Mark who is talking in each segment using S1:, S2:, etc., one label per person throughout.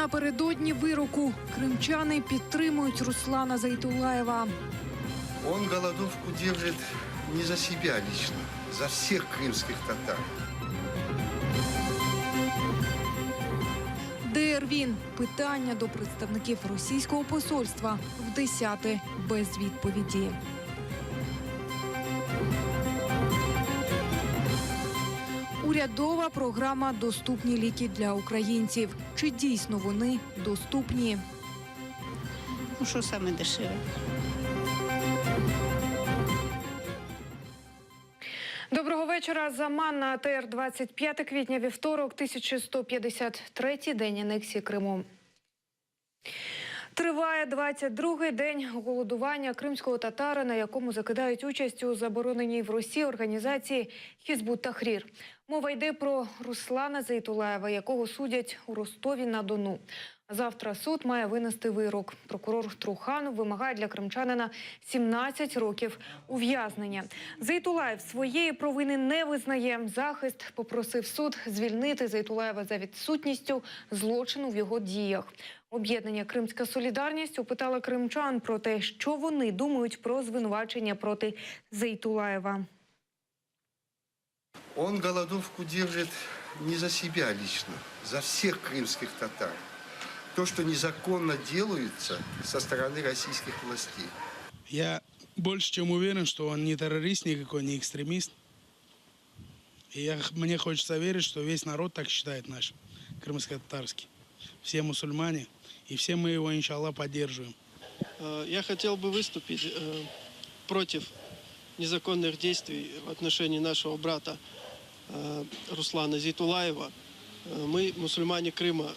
S1: Напередодні вироку кримчани підтримують Руслана Зайтулаєва.
S2: Он голодовку держит не за себя лично, за всех крымских татар.
S1: ДР він. Питання до представників російського посольства в 10-те без відповіді. Урядова програма «Доступні ліки для українців». Чи дійсно вони доступні?
S3: Ну, що саме дешеве?
S1: Доброго вечора. Заман на АТР. 25 квітня, вівторок, 1153-й день анексії Криму. Триває 22-й день голодування кримського татара, на якому закидають участь у забороненій в Росії організації Хізбут Тахрір. Мова йде про Руслана Зайтулаєва, якого судять у Ростові-на-Дону. Завтра суд має винести вирок. Прокурор Труханов вимагає для кримчанина 17 років ув'язнення. Зайтулаєв своєї провини не визнає. Захист попросив суд звільнити Зайтулаєва за відсутністю злочину в його діях. Об'єднання «Кримська солідарність» опитало кримчан про те, що вони думають про звинувачення проти Зайтулаєва.
S2: Он голодовку держит не за себя лично, за всех крымских татар. То, что незаконно делается со стороны российских властей.
S4: Я больше чем уверен, что он не террорист никакой, не экстремист. И мне хочется верить, что весь народ так считает наш, крымско-татарский. Все мусульмане, и все мы его, иншаллах, поддерживаем.
S5: Я хотел бы выступить против незаконных действий в отношении нашего брата Руслана Зайтулаева. Мы, мусульмане Крыма,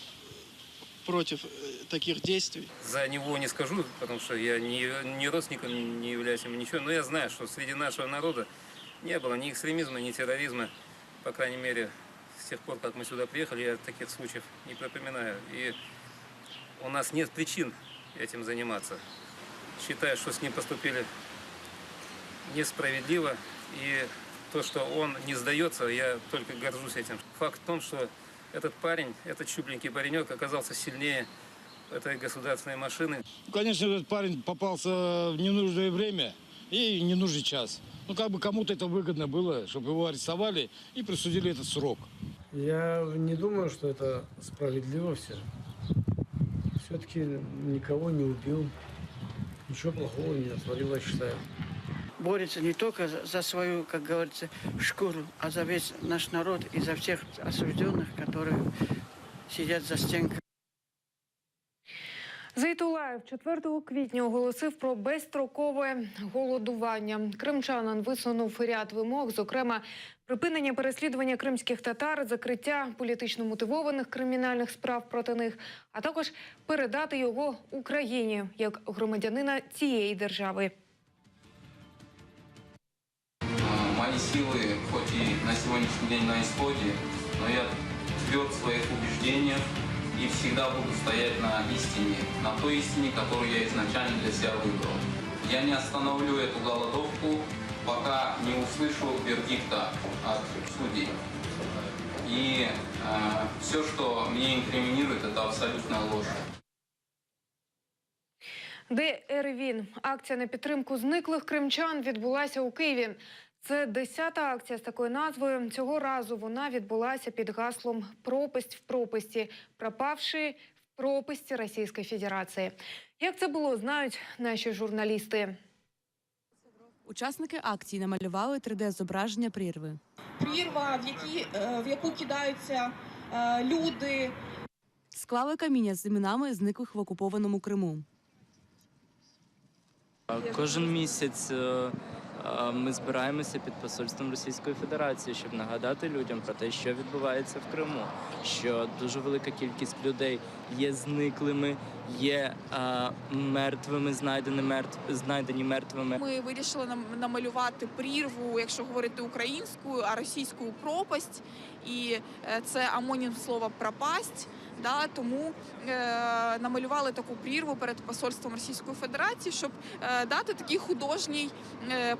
S5: против таких действий.
S6: За него не скажу, потому что я ни родственником не являюсь, ничего. Но я знаю, что среди нашего народа не было ни экстремизма, ни терроризма. По крайней мере, с тех пор, как мы сюда приехали, я таких случаев не припоминаю. И у нас нет причин этим заниматься. Считаю, что с ним поступили несправедливо. И то, что он не сдается, я только горжусь этим. Факт в том, что этот парень, этот щупленький паренек оказался сильнее этой государственной машины.
S7: Конечно, этот парень попался в ненужное время и ненужный час. Ну, как бы кому-то это выгодно было, чтобы его арестовали и присудили этот срок.
S8: Я не думаю, что это справедливо все. Все-таки никого не убил, ничего плохого не натворил, я считаю.
S3: Борется не только за свою, как говорится, шкуру, а за весь наш народ и за всех осужденных, которые сидят за стенкой.
S1: Зайтулаєв 4 квітня оголосив про безстрокове голодування. Кримчанин висунув ряд вимог, зокрема, припинення переслідування кримських татар, закриття політично мотивованих кримінальних справ проти них, а також передати його Україні як громадянина цієї держави.
S9: Мои силы, хоть и на сегодняшний день на исходе, но я тверд в своих убеждениях и всегда буду стоять на истине, на той истине, которую я изначально для себя выбрал. Я не остановлю эту голодовку, пока не услышу вердикта от судей. И все, что мне инкриминирует, это абсолютная ложь.
S1: ДР він. Акція на підтримку зниклих кримчан відбулася у Києві. Це 10-та акція з такою назвою. Цього разу вона відбулася під гаслом «Пропасть в пропасті. Пропавші в пропасті Російської Федерації». Як це було, знають наші журналісти.
S10: Учасники акції намалювали 3D-зображення прірви.
S11: Прірва, в яку кидаються люди.
S10: Склали каміння з іменами зниклих в окупованому Криму.
S12: Кожен місяць ми збираємося під посольством Російської Федерації, щоб нагадати людям про те, що відбувається в Криму, що дуже велика кількість людей є зниклими, є мертвими, знайдені мертвими.
S11: Ми вирішили намалювати прірву, якщо говорити українською, а російською пропасть. І це амонім слова «пропасть». Тому намалювали таку прірву перед посольством Російської Федерації, щоб дати такий художній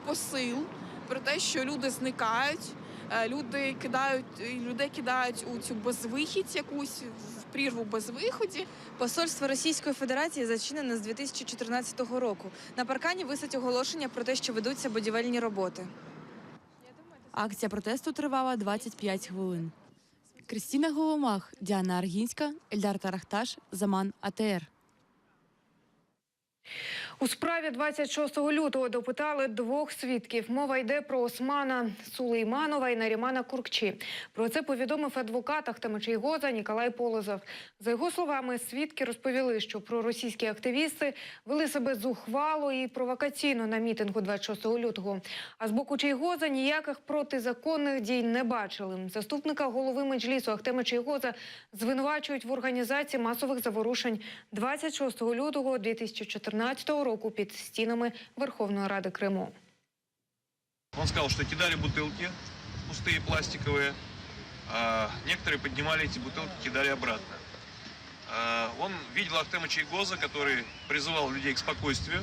S11: посил про те, що люди зникають, людей кидають у цю безвихідь якусь, в прірву безвиході.
S13: Посольство Російської Федерації зачинене з 2014 року. На паркані висить оголошення про те, що ведуться будівельні роботи.
S10: Акція протесту тривала 25 хвилин. Крістіна Голомах, Діана Аргінська, Ельдар Тарахташ, Заман АТР.
S1: У справі 26 лютого допитали двох свідків. Мова йде про Османа Сулейманова і Нарімана Куркчі. Про це повідомив адвокат Ахтема Чийгоза Ніколай Полозов. За його словами, свідки розповіли, що проросійські активісти вели себе зухвало і провокаційно на мітингу 26 лютого. А з боку Чийгоза ніяких протизаконних дій не бачили. Заступника голови Меджлісу Ахтема Чийгоза звинувачують в організації масових заворушень 26 лютого 2014 року під стінами Верховної Ради Криму.
S14: Он сказал, что кидали бутылки, пустые пластиковые, а некоторые поднимали эти бутылки, кидали обратно. Он видел Ахтема Чийгоза, который призывал людей к спокойствию.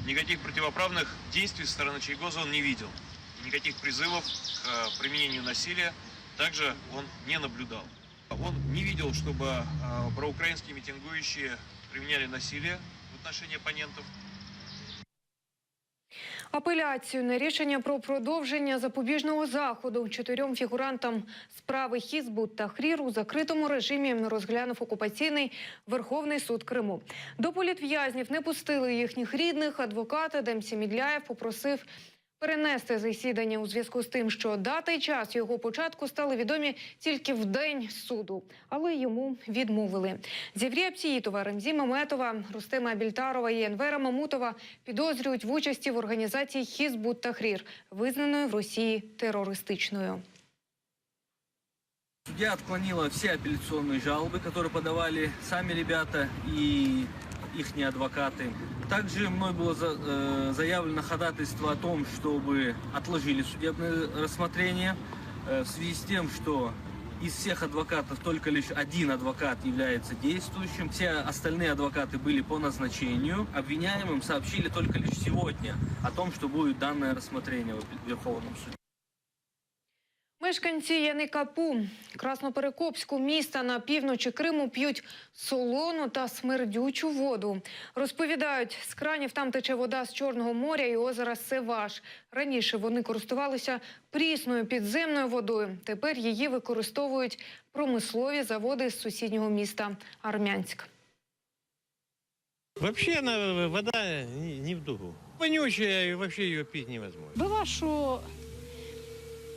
S14: Никаких противоправных действий со стороны Чийгоза он не видел. Никаких призывов к применению насилия также он не наблюдал. Он не видел, чтобы проукраинские митингующие применяли насилие в отношении оппонентов.
S1: Апеляцію на рішення про продовження запобіжного заходу 4 фігурантам справи Хізбут та Хрір у закритому режимі розглянув окупаційний Верховний суд Криму. До політв'язнів не пустили їхніх рідних. Адвокат Едем Сімідляєв попросив перенести засідання у зв'язку з тим, що дата і час його початку стали відомі тільки в день суду. Але йому відмовили. Зеврія Псіїтова, Ремзі Маметова, Рустема Абільтарова і Енвера Мамутова підозрюють в участі в організації Хізбут та Хрір, визнаної в Росії терористичною.
S15: Судья отклонила все апелляционные жалобы, которые подавали сами ребята и их адвокаты. Также мной было заявлено ходатайство о том, чтобы отложили судебное рассмотрение в связи с тем, что из всех адвокатов только лишь один адвокат является действующим. Все остальные адвокаты были по назначению. Обвиняемым сообщили только лишь сегодня о том, что будет данное рассмотрение в Верховном суде.
S1: Мешканці Яникапу, Красноперекопську міста на півночі Криму п'ють солону та смердючу воду. Розповідають, з кранів там тече вода з Чорного моря і озера Севаш. Раніше вони користувалися прісною підземною водою. Тепер її використовують промислові заводи з сусіднього міста Армянськ.
S16: Вообще вода не в дугу. Вонючая, и вообще ее пить невозможно.
S17: Бывает, что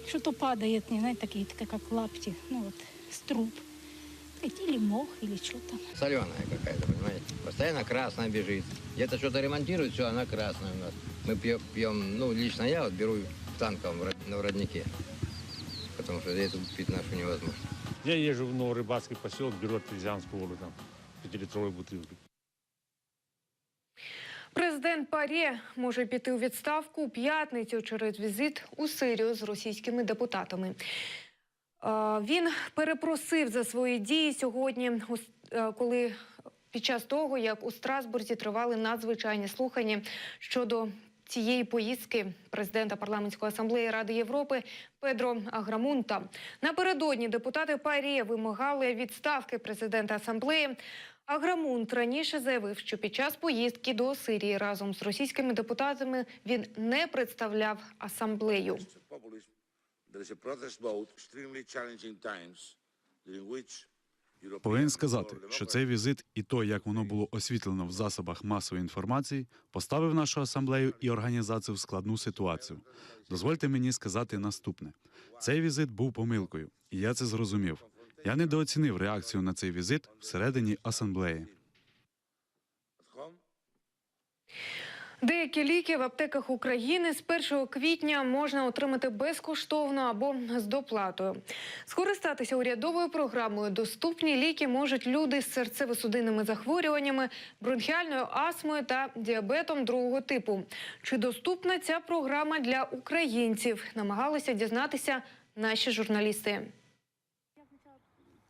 S17: что-то падает, не знаю, такие, как лапти, ну вот, с труб. Или мох, или что там.
S18: Соленая какая-то, понимаете? Постоянно красная бежит. Где-то что-то ремонтируют, все, она красная у нас. Мы пьем, ну, лично я вот беру в танковом в роднике. Потому что эту пить нашу невозможно.
S16: Я езжу в Новорыбацкий поселок, беру артезианскую воду, там, 5-литровые бутылки.
S1: Президент ПАРЄ може піти у відставку у п'ятницю через візит у Сирію з російськими депутатами. Він перепросив за свої дії сьогодні, коли під час того, як у Страсбурзі тривали надзвичайні слухання щодо цієї поїздки президента Парламентської асамблеї Ради Європи Педро Аграмунта. Напередодні депутати ПАРЄ вимагали відставки президента асамблеї. Аграмунт раніше заявив, що під час поїздки до Сирії разом з російськими депутатами він не представляв асамблею.
S19: Повинен сказати, що цей візит і то, як воно було освітлено в засобах масової інформації, поставив нашу асамблею і організацію в складну ситуацію. Дозвольте мені сказати наступне. Цей візит був помилкою, і я це зрозумів. Я недооцінив реакцію на цей візит всередині асамблеї.
S1: Деякі ліки в аптеках України з 1 квітня можна отримати безкоштовно або з доплатою. Скористатися урядовою програмою «Доступні ліки» можуть люди з серцево-судинними захворюваннями, бронхіальною астмою та діабетом другого типу. Чи доступна ця програма для українців? Намагалися дізнатися наші журналісти.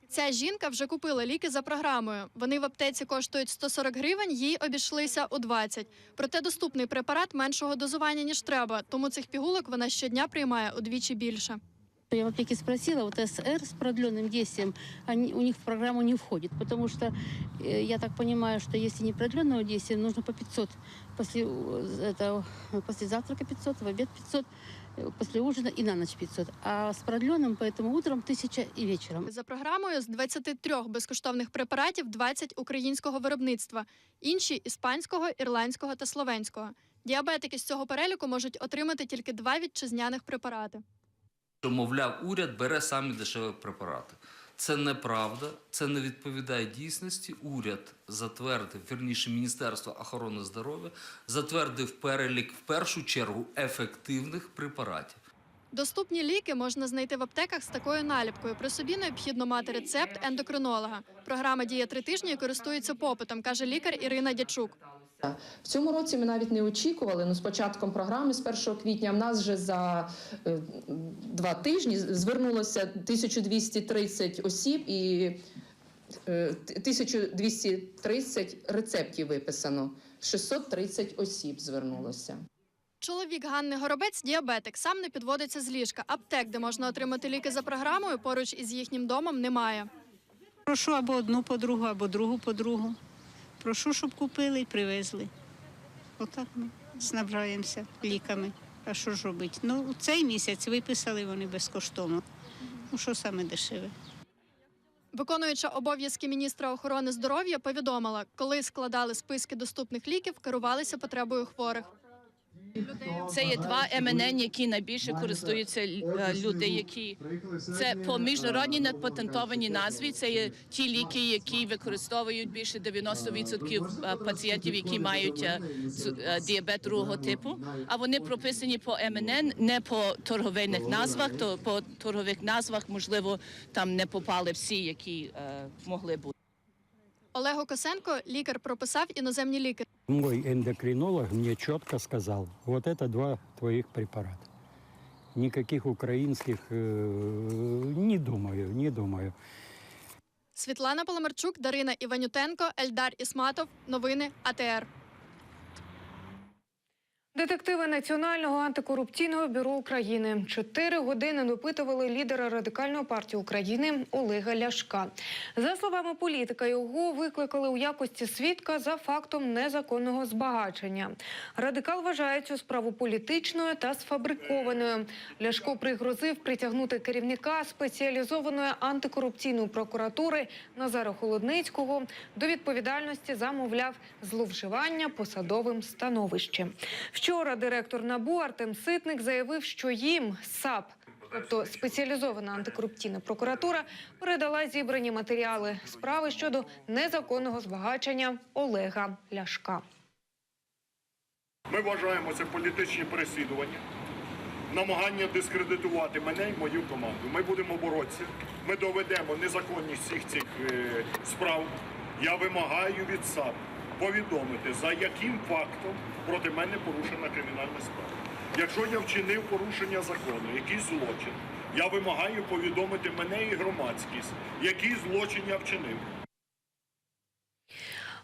S20: Ця жінка вже купила ліки за програмою. Вони в аптеці коштують 140 гривень, їй обійшлися у 20. Проте доступний препарат меншого дозування, ніж треба, тому цих пігулок вона щодня приймає удвічі більше.
S17: Я в аптеке спросила, вот СР с продленным действием, у них в программу не входит, потому что я так понимаю, что если не продленного действия, нужно по 500. После завтрака 500, в обед 500, после ужина и на ночь 500. А с продленным, поэтому утром 1000 и вечером.
S20: За програмою з 23 безкоштовних препаратів 20 українського виробництва, інші – іспанського, ірландського та словенського. Діабетики з цього переліку можуть отримати тільки 2 вітчизняних препарати.
S21: Що, мовляв, уряд бере самі дешеві препарати. Це неправда, це не відповідає дійсності. Уряд затвердив, вірніше, Міністерство охорони здоров'я затвердив перелік, в першу чергу, ефективних препаратів.
S20: Доступні ліки можна знайти в аптеках з такою наліпкою. При собі необхідно мати рецепт ендокринолога. Програма діє 3 тижні і користується попитом, каже лікар Ірина Дячук.
S22: В цьому році ми навіть не очікували, з початком програми, з 1 квітня, в нас вже за 2 тижні звернулося 1230 осіб і 1230 рецептів виписано. 630 осіб звернулося.
S20: Чоловік Ганни Горобець – діабетик, сам не підводиться з ліжка. Аптек, де можна отримати ліки за програмою, поруч із їхнім домом немає.
S17: Прошу або одну подругу, або другу подругу. Прошу, щоб купили і привезли. Отак ми снабжаємося ліками. А що ж робити? Ну, цей місяць виписали вони безкоштовно. Ну, що саме дешеве?
S20: Виконуюча обов'язки міністра охорони здоров'я повідомила, коли складали списки доступних ліків, керувалися потребою хворих.
S23: Це є 2 МНН, які найбільше користуються люди, які це по міжнародній непатентованій назві. Це є ті ліки, які використовують більше 90% пацієнтів, які мають діабет другого типу. А вони прописані по МНН, не по торговельних назвах. То по торгових назвах, можливо, там не попали всі, які могли бути.
S20: Олегу Косенко лікар прописав іноземні ліки.
S24: Мой эндокринолог мне четко сказал, вот это 2 твоих препарата. Никаких украинских не думаю.
S20: Світлана Поломарчук, Дарина Іванютенко, Ельдар Ісматов. Новини АТР.
S1: Детективи Національного антикорупційного бюро України 4 години допитували лідера Радикальної партії України Олега Ляшка. За словами політика, його викликали у якості свідка за фактом незаконного збагачення. Радикал вважає цю справу політичною та сфабрикованою. Ляшко пригрозив притягнути керівника спеціалізованої антикорупційної прокуратури Назара Холодницького до відповідальності за, мовляв, зловживання посадовим становищем. Вчора директор НАБУ Артем Ситник заявив, що їм САП, тобто спеціалізована антикорупційна прокуратура, передала зібрані матеріали справи щодо незаконного збагачення Олега Ляшка.
S25: Ми вважаємо це політичні переслідування, намагання дискредитувати мене і мою команду. Ми будемо боротися, ми доведемо незаконність всіх цих справ. Я вимагаю від САП повідомити, за яким фактом проти мене порушена кримінальна справа. Якщо я вчинив порушення закону, якийсь злочин, я вимагаю повідомити мене і громадськість, який злочин я вчинив.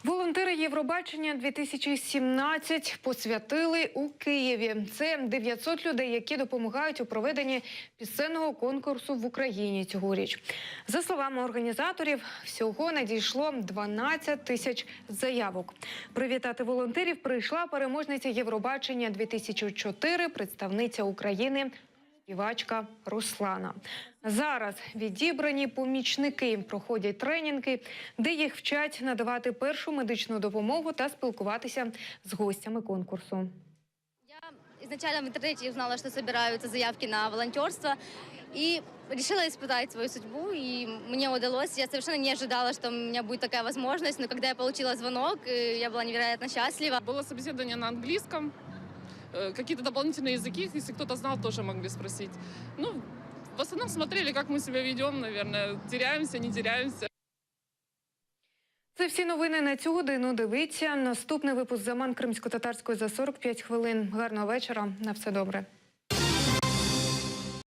S1: Волонтери Євробачення-2017 посвятили у Києві. Це 900 людей, які допомагають у проведенні пісенного конкурсу в Україні цьогоріч. За словами організаторів, всього надійшло 12 тисяч заявок. Привітати волонтерів прийшла переможниця Євробачення-2004, представниця України, співачка Руслана. Зараз відібрані помічники проходять тренінги, де їх вчать надавати першу медичну допомогу та спілкуватися з гостями конкурсу.
S26: Изначально в интернете узнала, что собираются заявки на волонтерство, и решила испытать свою судьбу, и мне удалось. Я совершенно не ожидала, что у меня будет такая возможность, но когда я получила звонок, я была невероятно счастлива.
S27: Было собеседование на английском, какие-то дополнительные языки, если кто-то знал, тоже могли спросить. Ну, в основном смотрели, как мы себя ведем, наверное, теряемся, не теряемся.
S1: Це всі новини на цю годину. Дивіться наступний випуск «Заман кримсько-татарської» за 45 хвилин. Гарного вечора. На все добре.